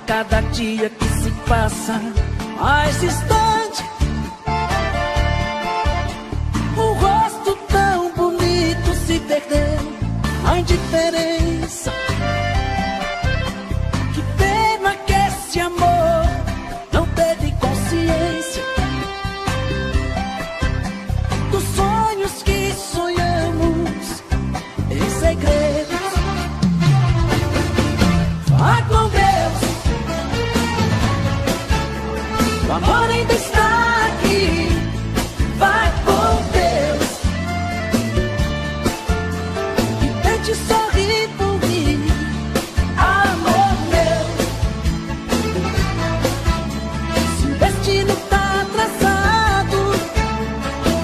cada dia que se passa mais distante, o rosto tão bonito se perdeu, a indiferença. Que pena que esse amor não teve consciência dos sonhos que sonhamos em segredos. Vá com Deus, o amor ainda está aqui. Vai com Deus e tente sorrir por mim, amor meu. Se o destino tá traçado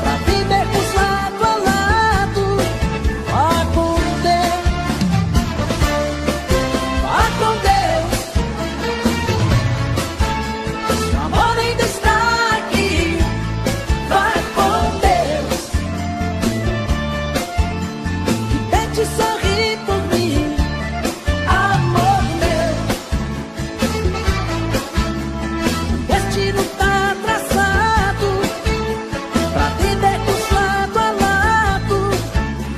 pra vivermos lado a lado, vá com Deus, vá com Deus. O amor ainda está aqui. Vai com Deus e tente sorrir por mim, amor meu. O destino tá traçado pra vivermos lado a lado.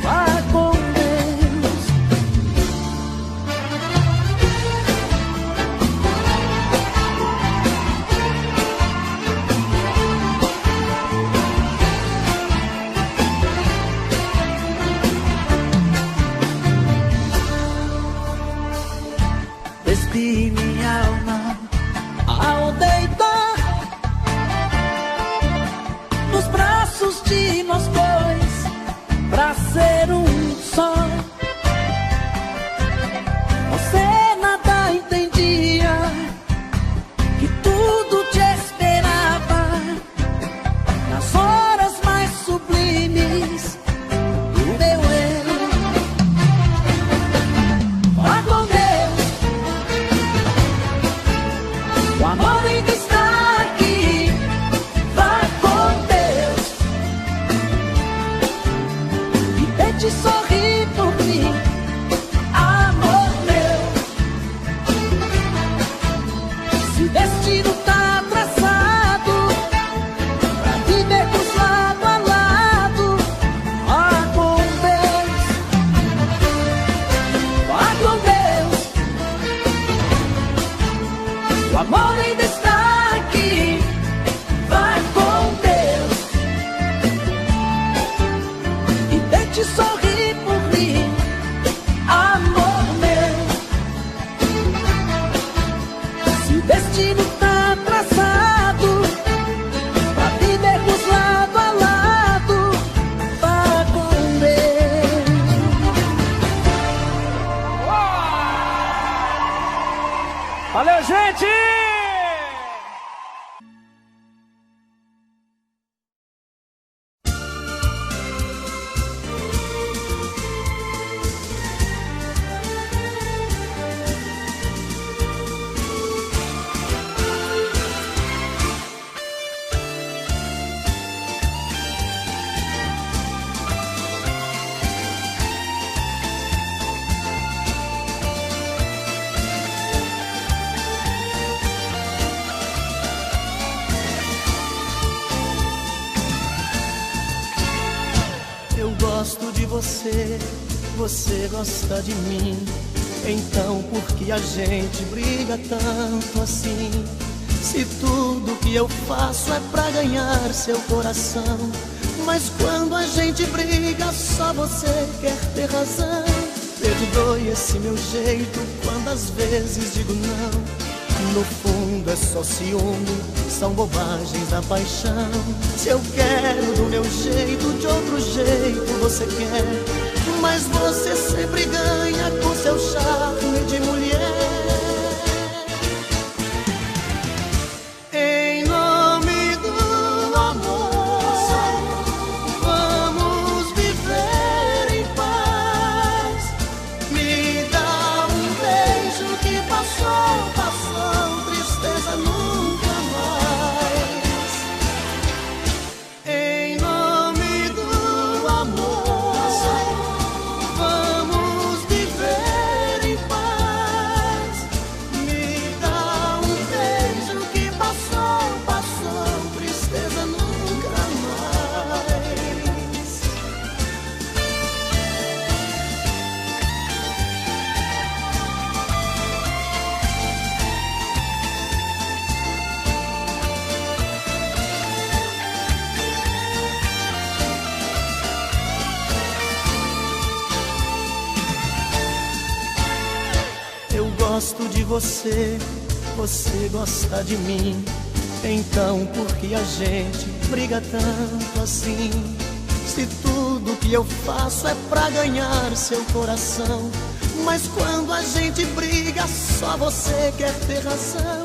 Vai com Deus. Despi minha alma ao deitar nos braços de nós dois, pra ser um só. Você nada entendia, que tudo te esperava nas horas mais sublimes do meu erro. Vá com Deus, o amor ainda está aqui. Vai com Deus e tente sorrir por mim, amor meu. Se o destino tá traçado pra vivermos lado a lado, vá com Deus, vá com Deus. O amor ainda está aqui. Vai com Deus e tente sorrir por mim, amor meu. Se o destino tá traçado pra vivermos lado a lado, vá com Deus. Valeu, gente! Eu gosto de você, você gosta de mim. Então por que a gente briga tanto assim? Se tudo que eu faço é pra ganhar seu coração, mas quando a gente briga só você quer ter razão. Perdoe esse meu jeito quando às vezes digo não. No fundo é só ciúme, são bobagens da paixão. Se eu quero do meu jeito, de outro jeito você quer, mas você sempre ganha com seu charme de mulher. Em nome do amor, vamos viver em paz. Me dá um beijo que passou, passou, tristeza nunca mais. Em nome do amor, vamos viver em paz. gosto de você, você gosta de mim. Então por que a gente briga tanto assim? Se tudo que eu faço é pra ganhar seu coração, mas quando a gente briga só você quer ter razão.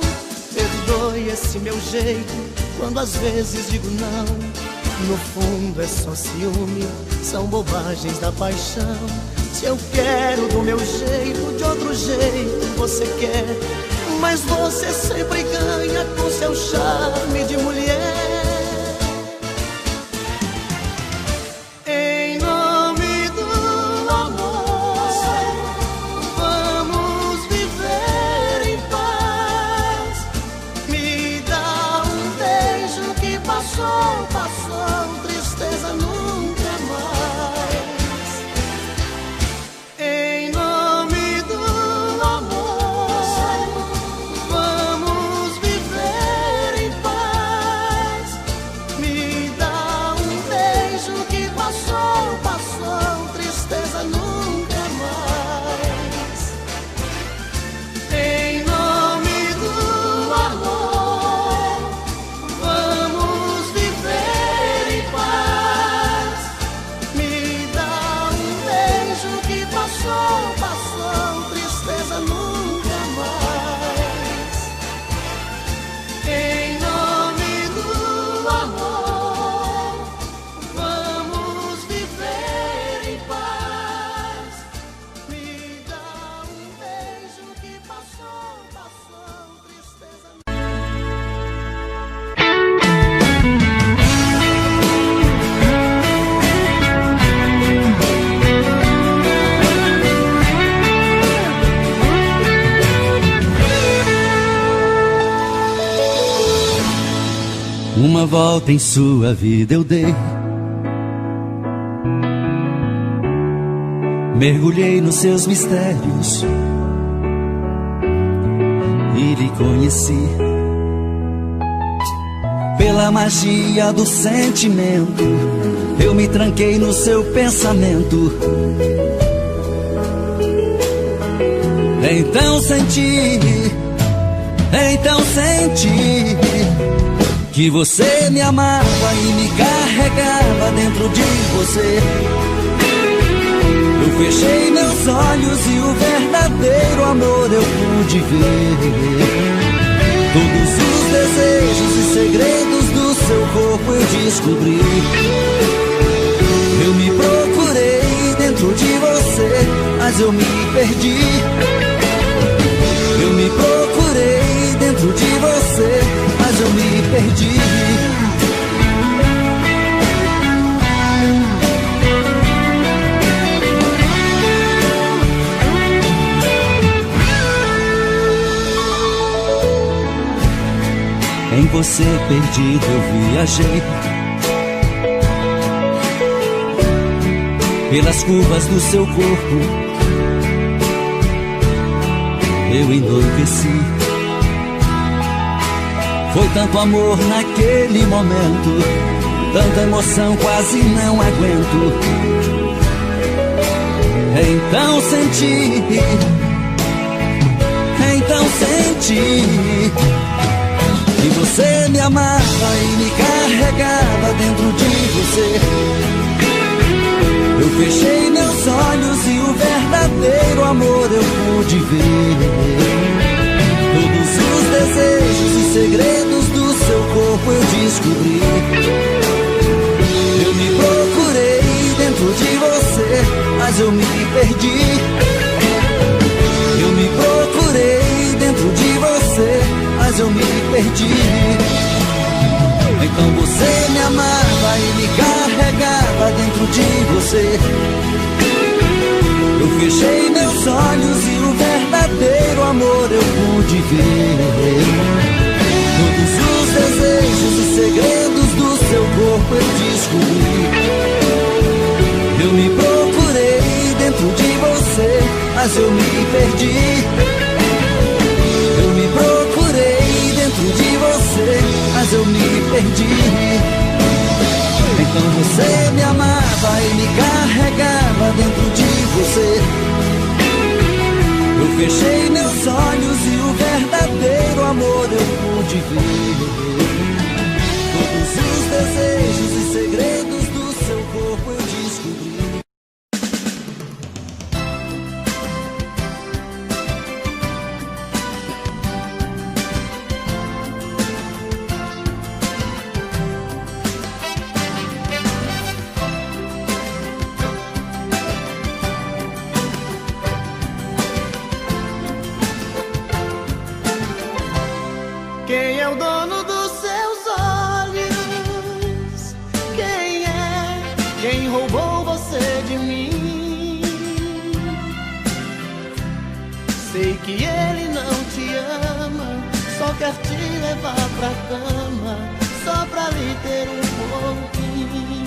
Perdoe esse meu jeito quando às vezes digo não. No fundo é só ciúme, são bobagens da paixão. Se eu quero do meu jeito, de outro jeito você quer, mas você sempre ganha com seu charme de mulher. Em nome do amor, vamos viver em paz. Me dá um beijo que passou, passou, tristeza nunca mais. Em nome do amor, vamos viver em paz. Me dá um beijo que passou, passou, tristeza nunca mais. Em nome do amor, vamos viver em paz. Me dá um beijo que passou, passou, tristeza nunca mais. Em nome do amor, vamos viver em paz. Me dá um beijo que passou, passou, tristeza nunca Uma volta em sua vida eu dei, mergulhei nos seus mistérios e lhe conheci. Pela magia do sentimento, eu me tranquei no seu pensamento. Então senti que você me amava e me carregava dentro de você. Eu fechei meus olhos e o verdadeiro amor eu pude ver. Todos os desejos e segredos do seu corpo eu descobri. Eu me procurei dentro de você, mas eu me perdi. Eu me procurei dentro de você, mas eu me perdi. Em você perdido eu viajei, pelas curvas do seu corpo eu enlouqueci. Foi tanto amor naquele momento, tanta emoção quase não aguento. Então senti que você me amava e me carregava dentro de você. Eu fechei meus olhos e o verdadeiro amor eu pude ver. Todos os desejos e segredos do seu corpo eu descobri. Eu me procurei dentro de você, mas eu me perdi. Eu me procurei dentro de você, mas eu me perdi. Então você me amava e me carregava dentro de você. Eu fechei meus olhos e o verdadeiro amor eu pude ver. Todos os desejos e segredos do seu corpo eu descobri. Eu me procurei dentro de você, mas eu me perdi. Eu me procurei dentro de você, mas eu me perdi. Então você me amava e me carregava dentro de você. Eu fechei meus olhos o dono dos seus olhos? Quem é quem roubou você de mim? Sei que ele não te ama, só quer te levar pra cama, só pra lhe ter um pouquinho.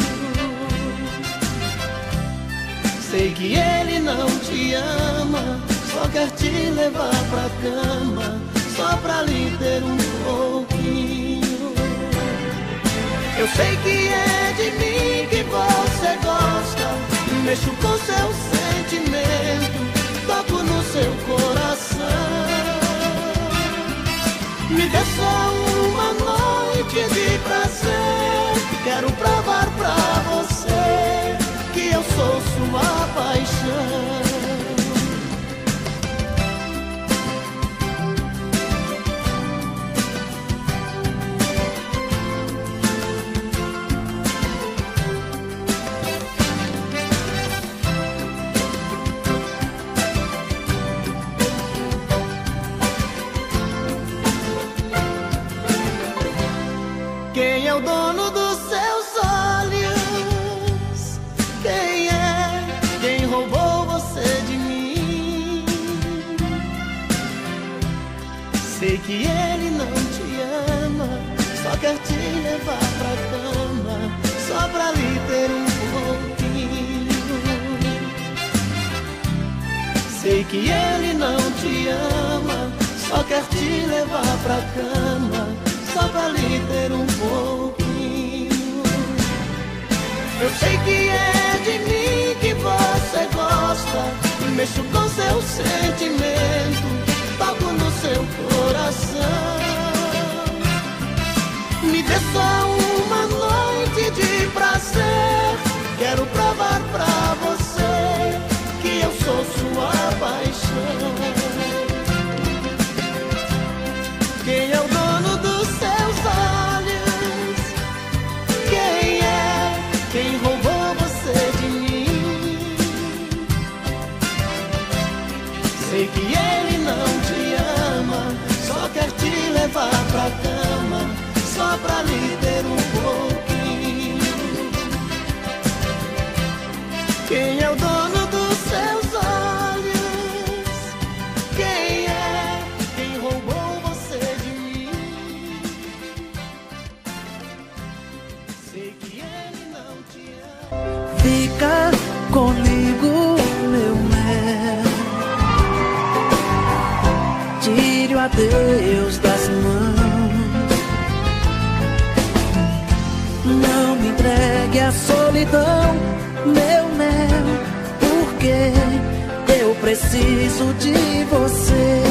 Sei que ele não te ama, só quer te levar pra cama, só pra lhe ter um pouquinho. Eu sei que é de mim que você gosta, mexo com seu sentimento, toco no seu coração. Me dê só uma noite de prazer, quero provar pra você que eu sou sua paixão. Quem é o dono dos seus olhos? Quem é quem roubou você de mim? Sei que ele não te ama, só quer te levar pra cama, só pra lhe ter um pouquinho. Sei que ele não te ama, só quer te levar pra cama, só pra lhe ter um pouquinho. Eu sei que é de mim que você gosta, mexo com seu sentimento, toco no seu coração. Me dê só uma noite de prazer, quero provar pra você que eu sou sua paixão. Quem é o dono dos seus olhos? Quem é quem roubou você de mim? Sei que ele não te ama, só quer te levar pra cama, só pra lhe ter um pouquinho. Quem é o dono dos seus olhos? Quem é quem roubou você de mim? Sei que ele não te ama. Fica comigo, meu mel, tire o adeus das mãos, não me entregue à solidão, meu mel, porque eu preciso de você.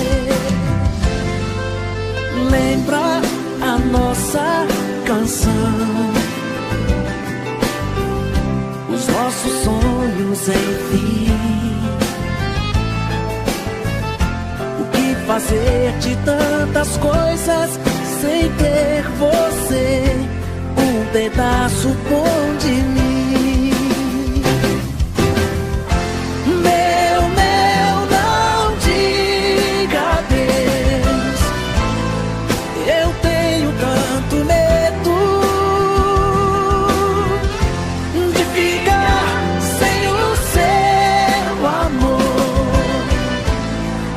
Lembra a nossa canção, os nossos sonhos, enfim. O que fazer de tantas coisas sem ter você, um pedaço bom de mim. Meu mel, não diga adeus, eu tenho tanto medo de ficar sem o seu amor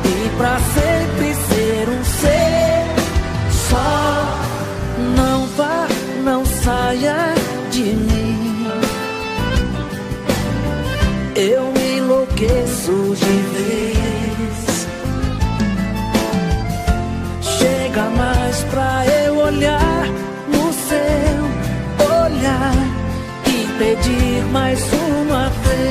e pra sempre ser um ser só. Não vá, não saia de mim, eu me enlouqueço de vez. Chega mais pra eu olhar no seu olhar e pedir mais uma vez.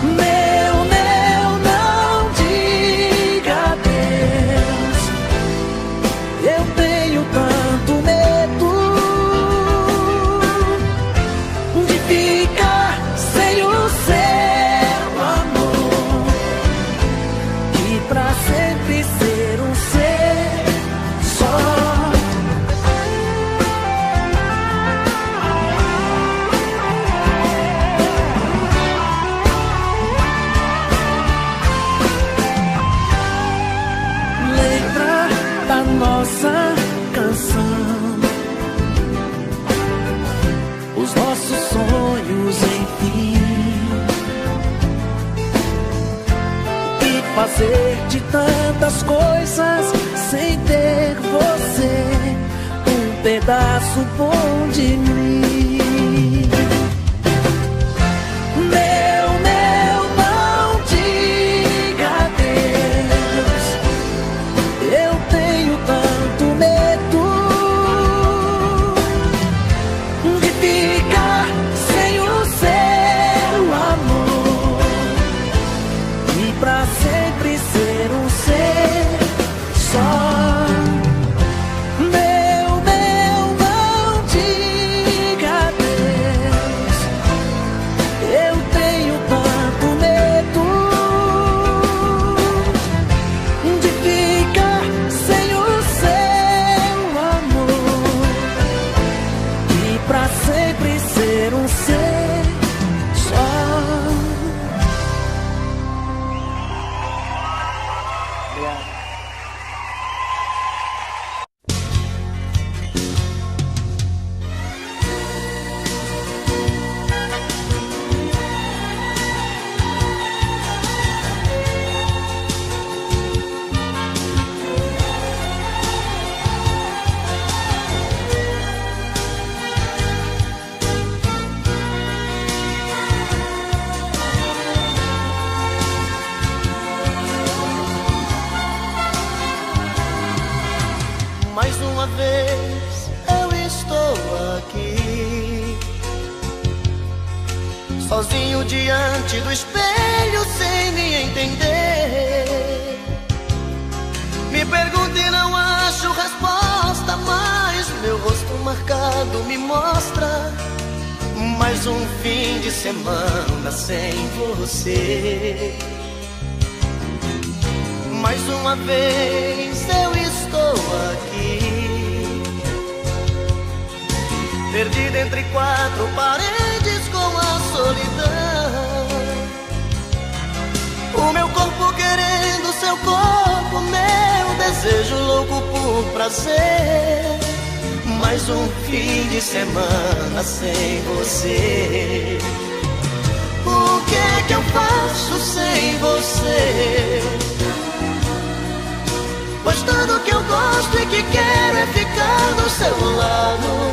Meu mel, não diga adeus, eu tenho tanto medo de ficar sem o seu amor e pra sempre ser um ser só. Lembra nossa canção, os nossos sonhos, enfim. O que fazer de tantas coisas sem ter você, um pedaço bom de mim? Mais uma vez eu estou aqui, sozinho diante do espelho sem me entender. Me pergunto e não acho resposta, mas meu rosto marcado me mostra mais um fim de semana sem você. Mais uma vez eu estou aqui, perdido entre quatro paredes com a solidão. O meu corpo querendo seu corpo, meu desejo louco por prazer. Mais um fim de semana sem você. O que é que eu faço sem você? Pois tudo que eu gosto e que quero é ficar do seu lado.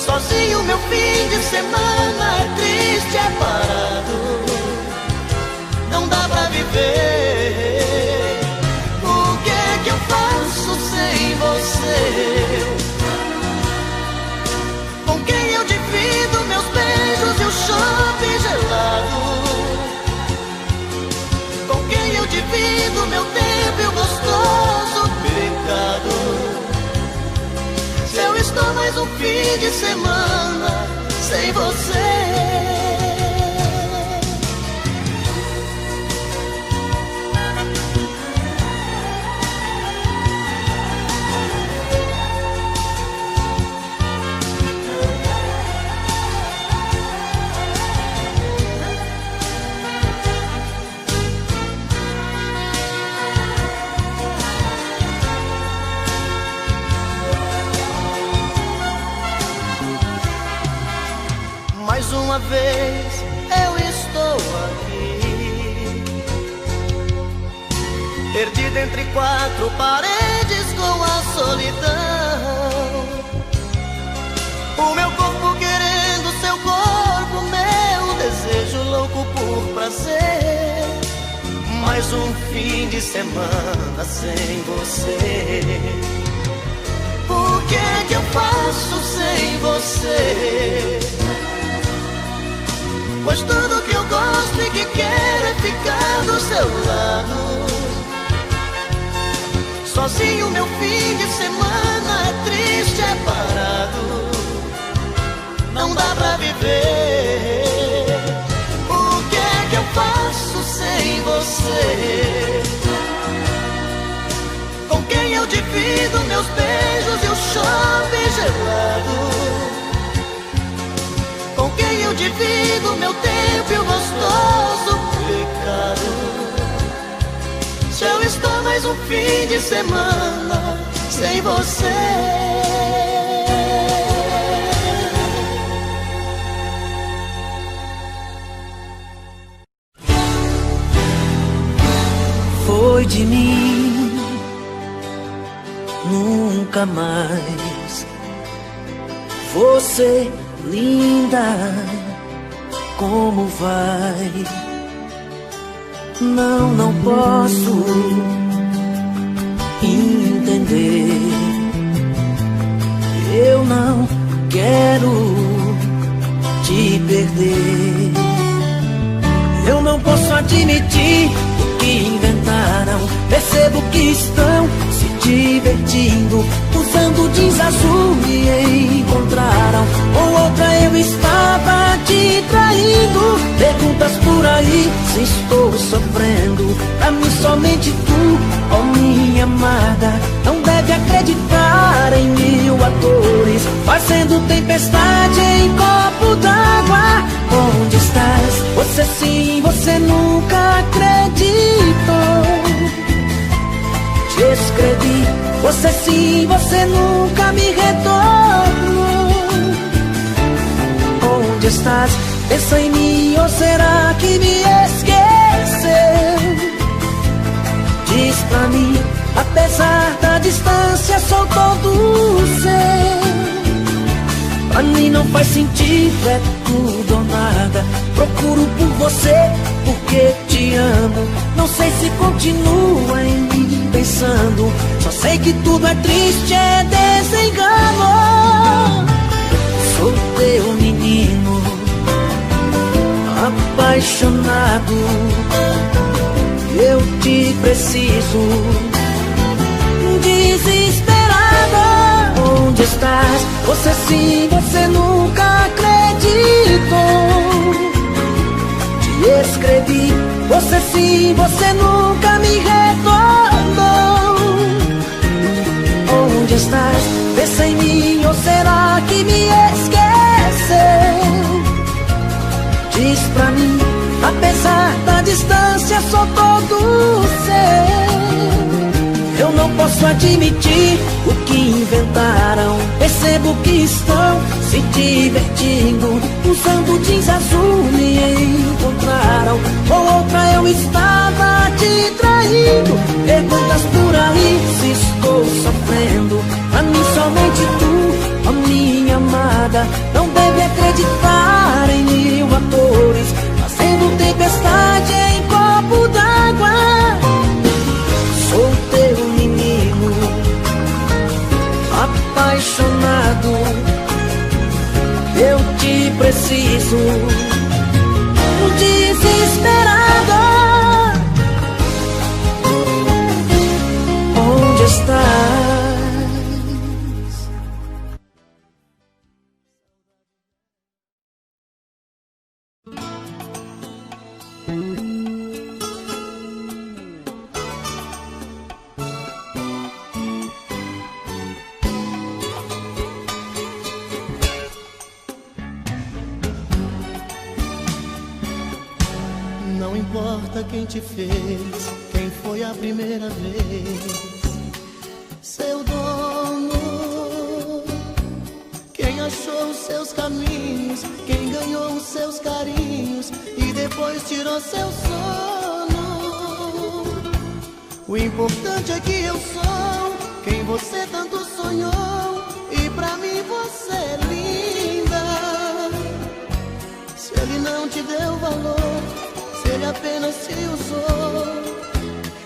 Sozinho meu fim de semana é triste, é parado. Não dá pra viver. O que é que eu faço sem você? Com quem eu divido meus beijos e o chope gelado? Divido meu tempo e o gostoso pecado. Se eu estou mais um fim de semana sem você. Mais uma vez eu estou aqui, perdido entre quatro paredes com a solidão. O meu corpo querendo seu corpo, meu desejo louco por prazer. Mais um fim de semana sem você. O que é que eu faço sem você? Pois tudo que eu gosto e que quero é ficar do seu lado. Sozinho meu fim de semana é triste, é parado. Não dá pra viver. O que é que eu faço sem você? Com quem eu divido meus beijos e o chope gelado? Com quem eu divido meu tempo e o gostoso pecado? Se eu estou mais mais um fim de semana sem você. Foi de mim, nunca mais. Você, linda, como vai? Não posso entender. Eu não quero te perder. Eu não posso admitir o que inventaram. Percebo que estão se divertindo, usando jeans azul me encontraram. Com outra eu estava te traindo. Perguntas por aí se estou sofrendo. Pra mim somente tu, ó minha amada. Não deve acreditar em mil atores, fazendo tempestade em copo d'água. Onde estás? Você sim, você nunca acreditou. Te escrevi, você sim, você nunca me retornou. Onde estás? Pensa em mim ou será que me esqueceu? Diz pra mim, apesar da distância sou todo seu. Pra mim não faz sentido, é tudo ou nada. Procuro por você porque te amo. Não sei se continua em mim pensando. Só sei que tudo é triste, é desengano. Sou teu menino, apaixonado. Eu te preciso, desesperada. Onde estás? Você sim, você nunca acreditou. Te escrevi, você sim, você nunca me retornou. Onde estás? Pensa em mim ou será que me esqueceu? Diz pra mim, apesar da distância sou todo seu. Eu não posso admitir o que inventaram. Percebo que estão se divertindo, usando jeans azul me encontraram. Com outra eu estava te traindo. Perguntas por aí se estou sofrendo. Pra mim somente tu, ó minha amada. Não deve acreditar em mil atores, fazendo tempestade em copo d'água. Sou teu menino, apaixonado. Eu te preciso, desesperada. Onde estás? Não importa quem te fez, quem foi a primeira vez. Seu dono, quem achou os seus caminhos, quem ganhou os seus carinhos e depois tirou seu sono. O importante é que eu sou quem você tanto sonhou, e pra mim você é linda. Se ele não te deu valor, se ele apenas te usou,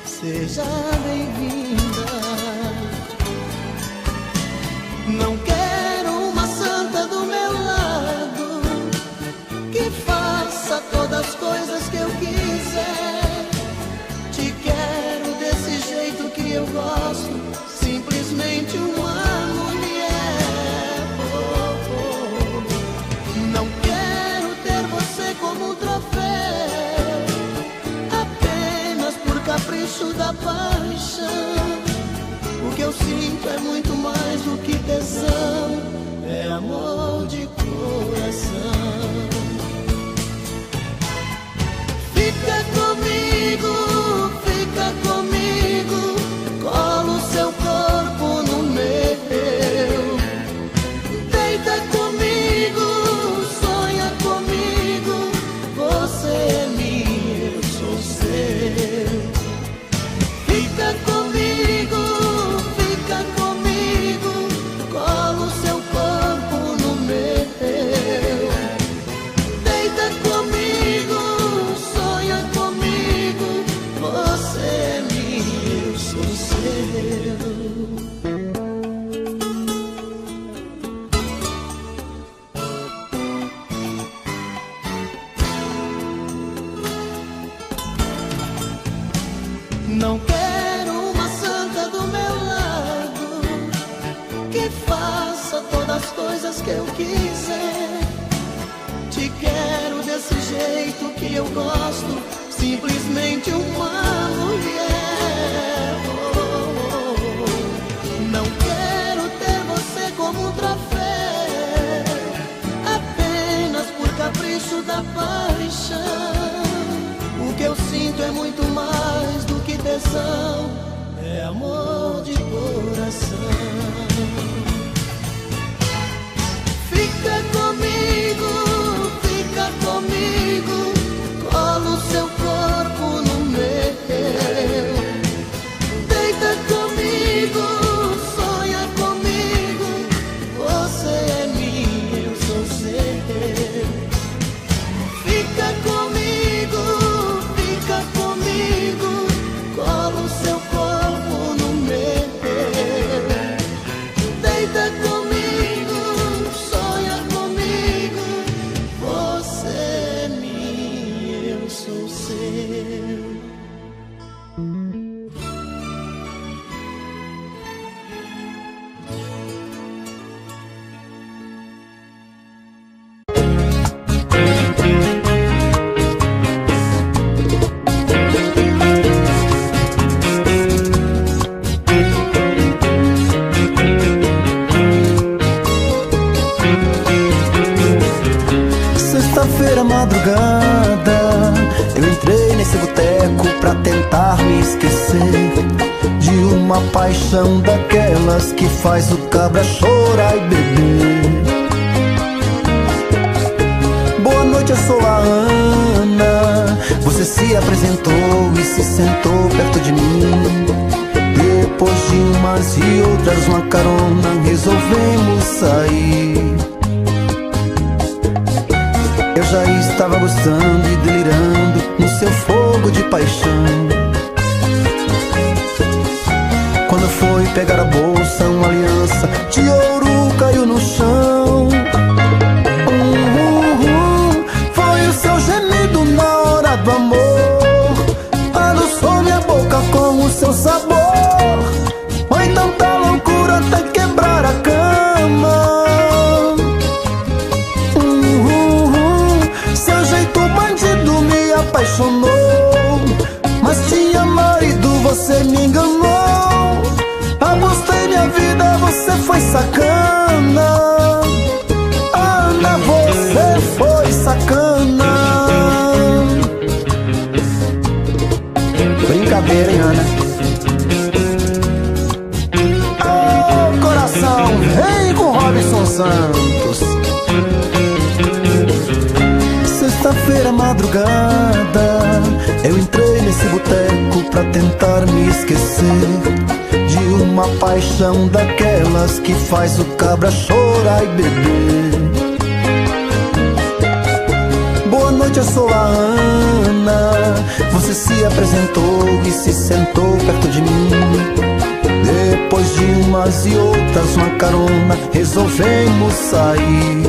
seja bem-vinda. Não quero uma santa do meu lado que faça todas as coisas que eu quiser. Te quero desse jeito que eu gosto, simplesmente uma mulher. Não quero ter você como um troféu, apenas por capricho da paixão. O que eu sinto é muito mais do que tesão, é amor de coração. Fica comigo, Não quero uma santa do meu lado que faça todas as coisas que eu quiser. Te quero desse jeito que eu gosto, simplesmente uma mulher. Não quero ter você como um troféu, apenas por capricho da paixão. O que eu sinto é muito mais do que tesão, é amor de coração. Fica comigo, colo seu corpo no meu. Deita comigo, sonha comigo, você é minha, eu sou seu. Fica comigo, colo seu corpo no meu. Deita comigo, sonha comigo, você é minha, eu sou seu. Sexta-feira, madrugada, eu entrei nesse boteco pra tentar me esquecer de uma paixão daquelas que faz o cabra chorar e beber. Boa noite, eu sou a Ana. Você se apresentou e se sentou perto de mim. Depois de umas e outras, uma carona, resolvemos sair. Eu já estava gostando e delirando no seu fogo de paixão. Quando foi pegar a bolsa, uma aliança de ouro caiu no chão. Foi o seu gemido na hora do amor, adoçou minha boca com o seu sabor. Foi tanta loucura até quebrar a cama. Seu jeito bandido me apaixonou, mas tinha marido, você me enganou. Apostei minha vida, você foi sacana. Ana, você foi sacana. Brincadeira, hein, Ana? Oh, coração, vem com Robinson Santos. Sexta-feira, madrugada, eu entrei nesse boteco pra tentar me esquecer de uma paixão daquelas que faz o cabra chorar e beber. Boa noite, eu sou a Ana. Você se apresentou e se sentou perto de mim. Depois de umas e outras, uma carona, resolvemos sair.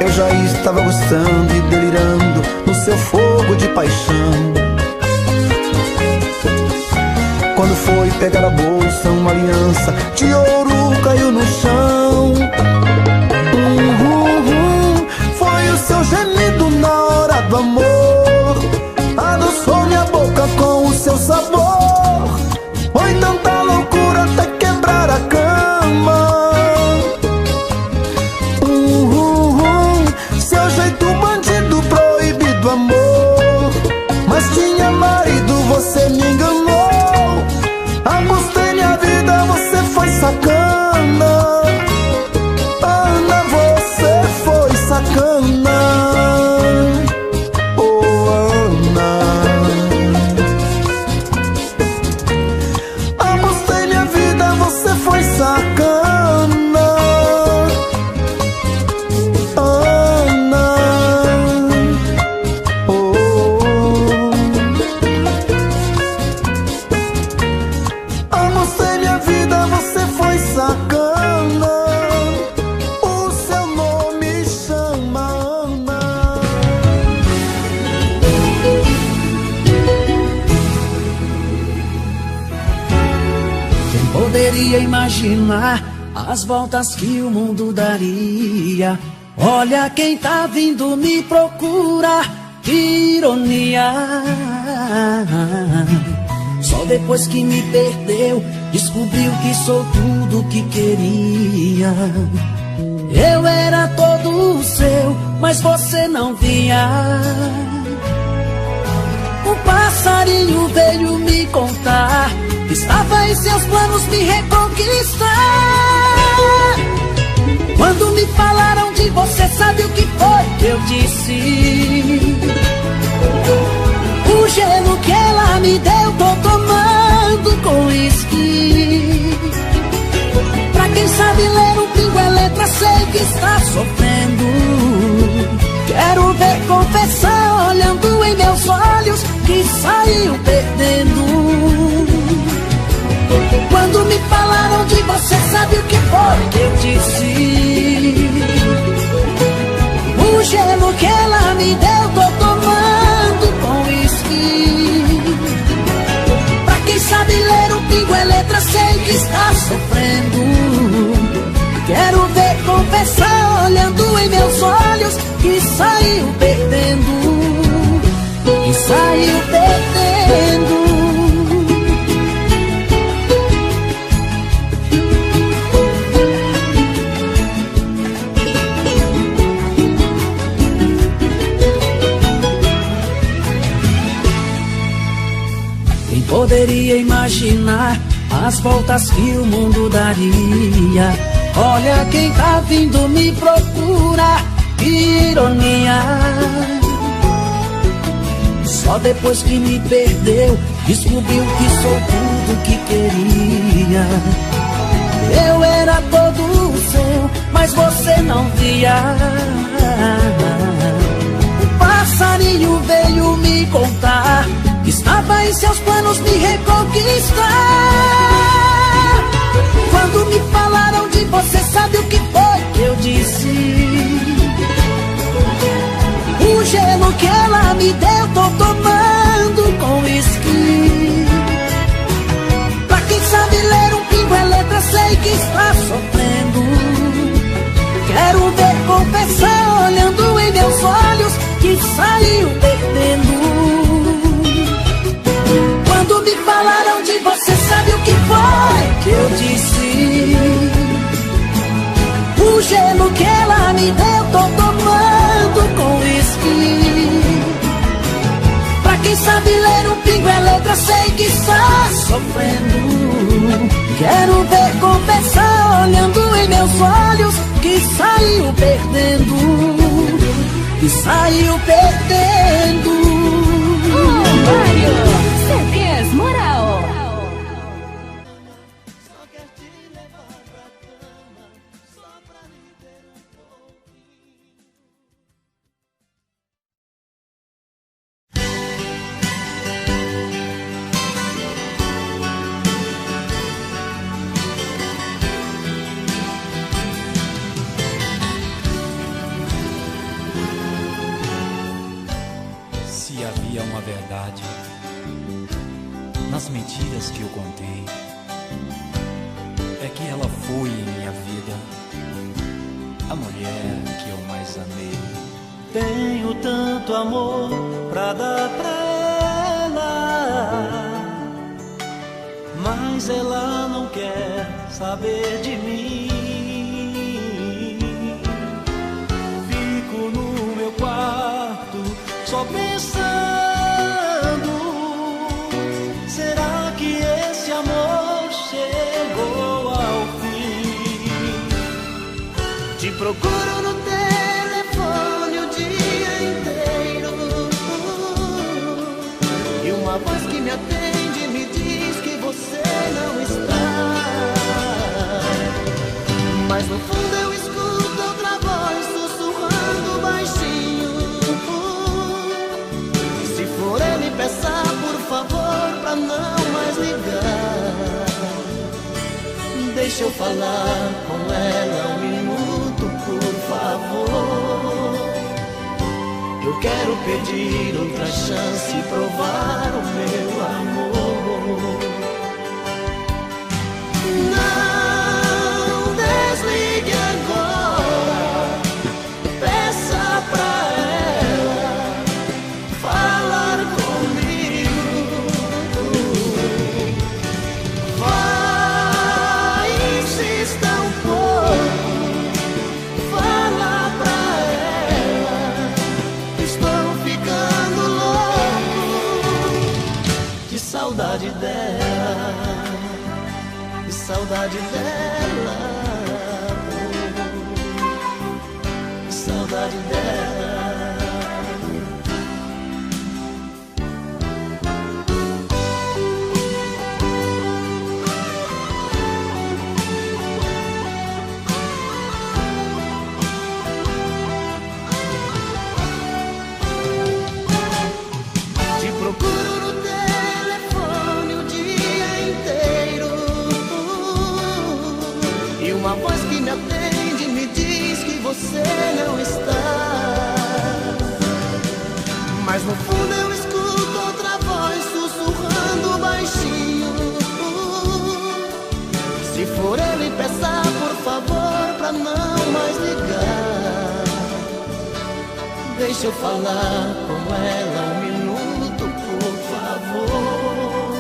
Eu já estava gostando e delirando no seu fogo de paixão. Quando foi pegar a bolsa, uma aliança de ouro caiu no chão. Foi o seu gemido na hora do amor, adoçou minha boca com o seu sabor. Foi tanta loucura até quebrar a cama. Seu jeito bandido, proibido amor, mas tinha marido, você me enganou. Apostei minha vida, você foi sacana. Ana, você foi sacana. Oh, poderia imaginar as voltas que o mundo daria. Olha quem tá vindo me procurar, que ironia. Só depois que me perdeu, descobriu que sou tudo que queria. Eu era todo seu, mas você não via. Um passarinho veio me contar que estava em seus planos me reconquistar. Quando me falaram de você, sabe o que foi que eu disse? O gelo que ela me deu, tô tomando com uísque. Pra quem sabe ler um pingo é letra, sei que está sofrendo. Quero ver confessar, olhando em meus olhos, que saiu perdendo. Quando me falaram de você, sabe o que foi que eu disse? O gelo que ela me deu, tô tomando com uísque. Pra quem sabe ler um pingo é letra, sei que está sofrendo. Quero ver confessar, olhando em meus olhos, que saiu perdendo. Que saiu perdendo. Poderia imaginar as voltas que o mundo daria. Olha quem tá vindo me procurar, que ironia. Só depois que me perdeu, descobriu que sou tudo que queria. Eu era todo seu, mas você não via. O passarinho veio me contar que estava em seus planos me reconquistar. Quando me falaram de você, sabe o que foi que eu disse? O gelo que ela me deu, tô tomando com uísque. Pra quem sabe ler um pingo é letra, sei que está sofrendo. Quero ver confessar, olhando em meus olhos, que saiu perdendo. Quando me falaram de você, sabe o que foi que eu disse? O gelo que ela me deu, tô tomando com uísque. Pra quem sabe ler um pingo é letra, sei que está sofrendo. Quero ver confessar, olhando em meus olhos, que saiu perdendo. Que saiu perdendo. Mário CDs Moral. Se havia uma verdade nas mentiras que eu contei, é que ela foi em minha vida a mulher que eu mais amei. Tenho tanto amor pra dar pra ela, mas ela não quer saber de mim. Fico no meu quarto só pensando, será que esse amor chegou ao fim? Te procuro no telefone o dia inteiro, e uma voz que me atende me diz que você não está. Mas no fundo eu escuto outra voz sussurrando baixinho. Se for ele, peça por favor pra não mais ligar. Deixa eu falar com ela um minuto, por favor. Eu quero pedir outra chance e provar o meu amor. saudade dela, que saudade dela. Uma voz que me atende me diz que você não está, mas no fundo eu escuto outra voz sussurrando baixinho. Se for ele, peça por favor pra não mais ligar. Deixa eu falar com ela um minuto, por favor.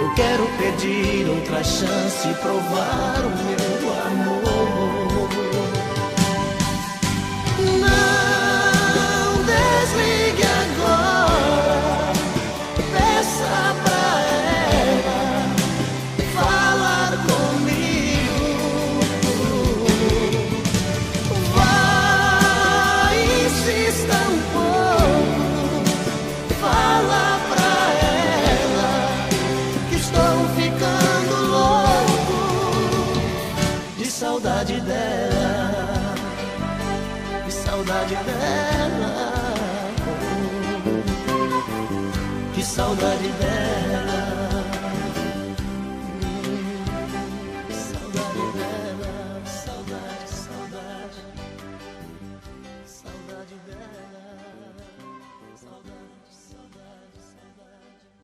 Eu quero pedir outra chance e provar o meu amor. Não desligue agora, peça pra ela falar comigo. Vai, insista um pouco, fala pra ela que estou ficando louco de saudade dela, de saudade dela, que saudade dela.